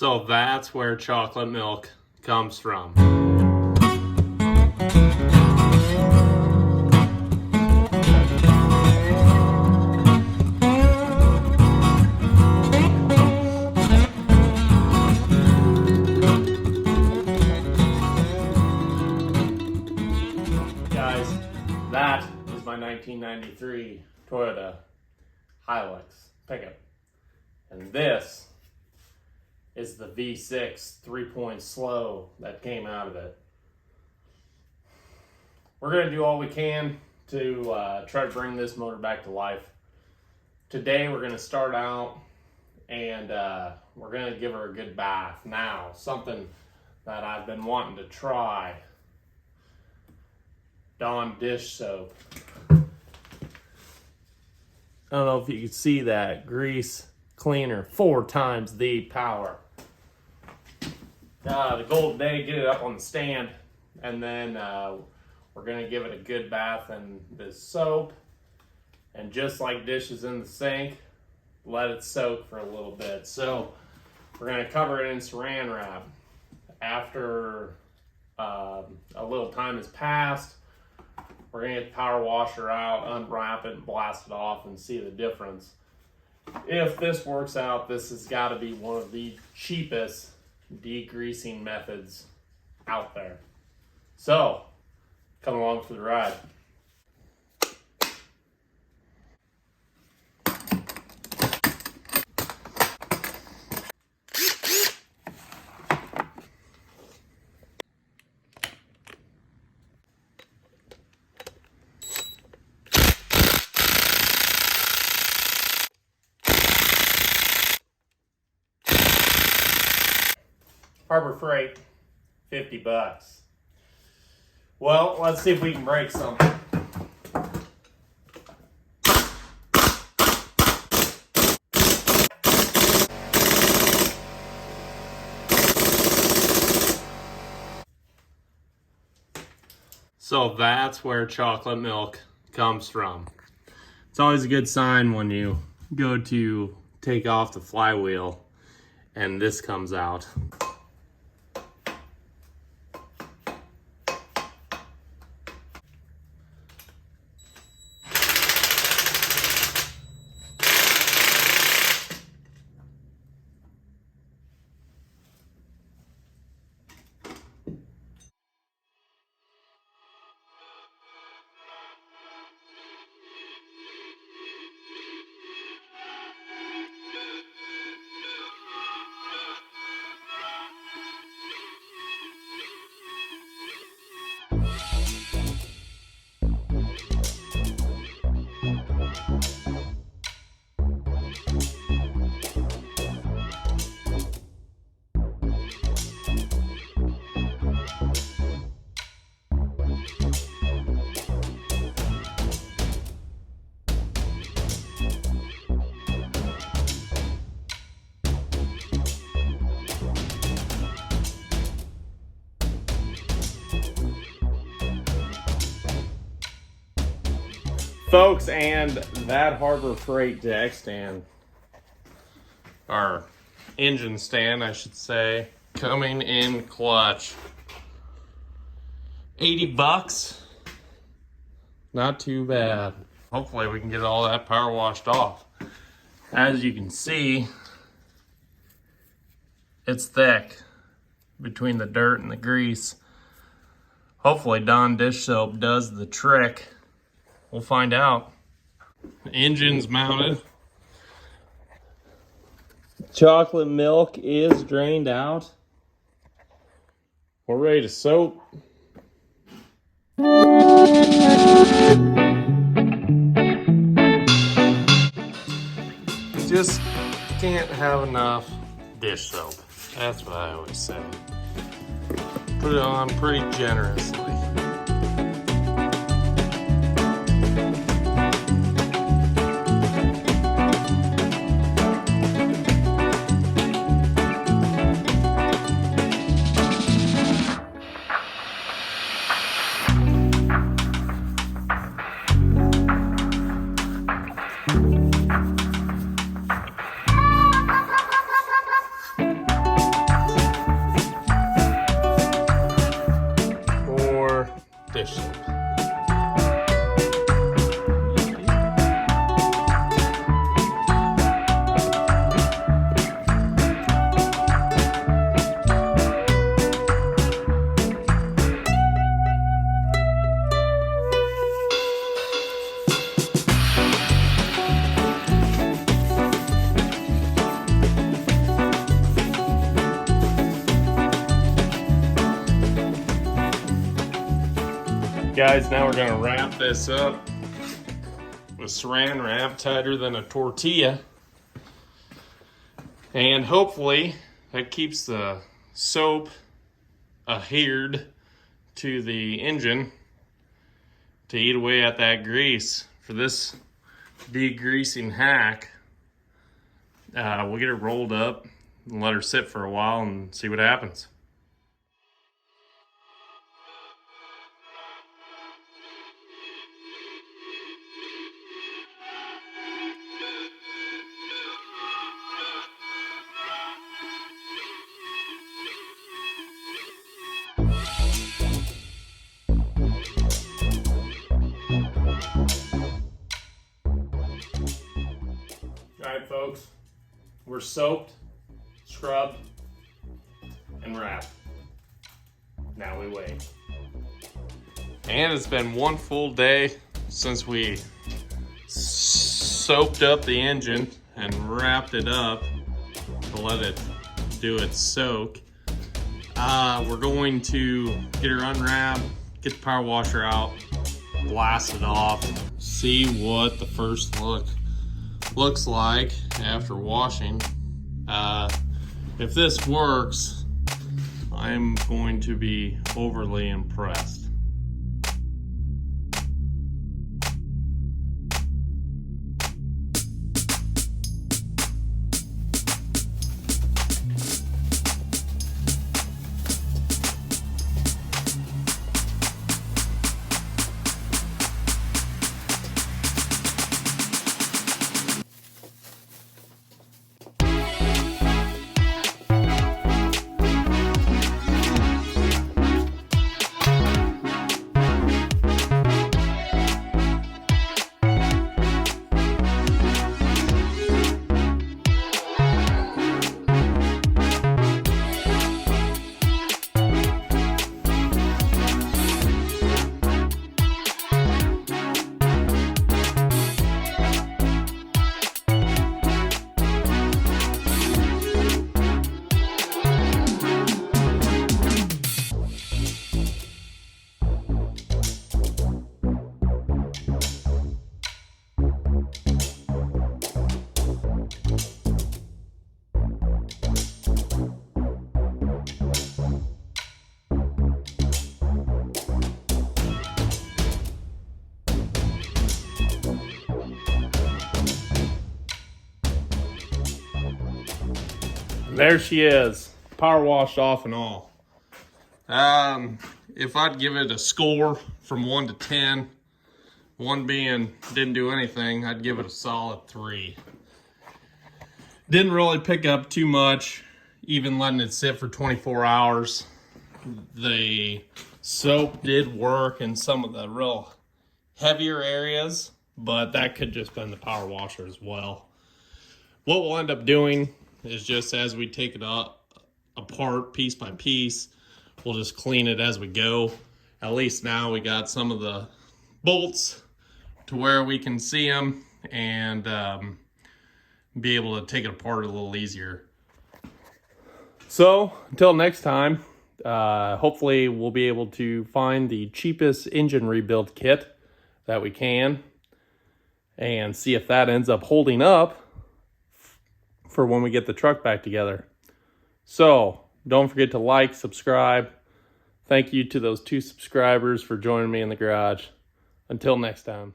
So that's where chocolate milk comes from. Guys, that is my 1993 Toyota HILUX pickup. And this is the V6 3-point slow that came out of it. We're going to do all we can to try to bring this motor back to life. Today we're going to start out and we're going to give her a good bath. Now, something that I've been wanting to try. Dawn dish soap. I don't know if you can see that. Grease cleaner, 4 times the power. The goal today, get it up on the stand, and then we're going to give it a good bath in this soap, and just like dishes in the sink, let it soak for a little bit. So we're going to cover it in saran wrap. After a little time has passed, we're going to get the power washer out, unwrap it, and blast it off and see the difference. If this works out, this has got to be one of the cheapest degreasing methods out there. So, come along for the ride. Harbor Freight, $50. Well, let's see if we can break something. So that's where chocolate milk comes from. It's always a good sign when you go to take off the flywheel and this comes out. Folks, and that Harbor Freight deck stand, or engine stand, I should say, coming in clutch. $80, not too bad. Hopefully we can get all that power washed off. As you can see, it's thick between the dirt and the grease. Hopefully Dawn dish soap does the trick. We'll find out. The engine's mounted. Chocolate milk is drained out. We're ready to soap. Just can't have enough dish soap. That's what I always say. Put it on pretty generously. guys, now we're gonna wrap this up with saran wrap tighter than a tortilla. And hopefully that keeps the soap adhered to the engine to eat away at that grease. For this degreasing hack, we'll get it rolled up and let her sit for a while and see what happens. All right, folks, we're soaped, scrubbed, and wrapped. Now we wait. And it's been one full day since we soaped up the engine and wrapped it up to let it do its soak. We're going to get her unwrapped, get the power washer out, blast it off, see what the first look looks like after washing. If this works, I'm going to be overly impressed. There she is, power washed off and all. If I'd give it a score from 1 to 10, 1 being didn't do anything, I'd give it a solid 3. Didn't really pick up too much, even letting it sit for 24 hours. The soap did work in some of the real heavier areas, but that could just been the power washer as well. What we'll end up doing is just as we take it apart piece by piece, we'll just clean it as we go. At least now we got some of the bolts to where we can see them and be able to take it apart a little easier. So until next time, hopefully we'll be able to find the cheapest engine rebuild kit that we can and see if that ends up holding up for when we get the truck back together. So don't forget to like, subscribe. Thank you to those 2 subscribers for joining me in the garage. Until next time.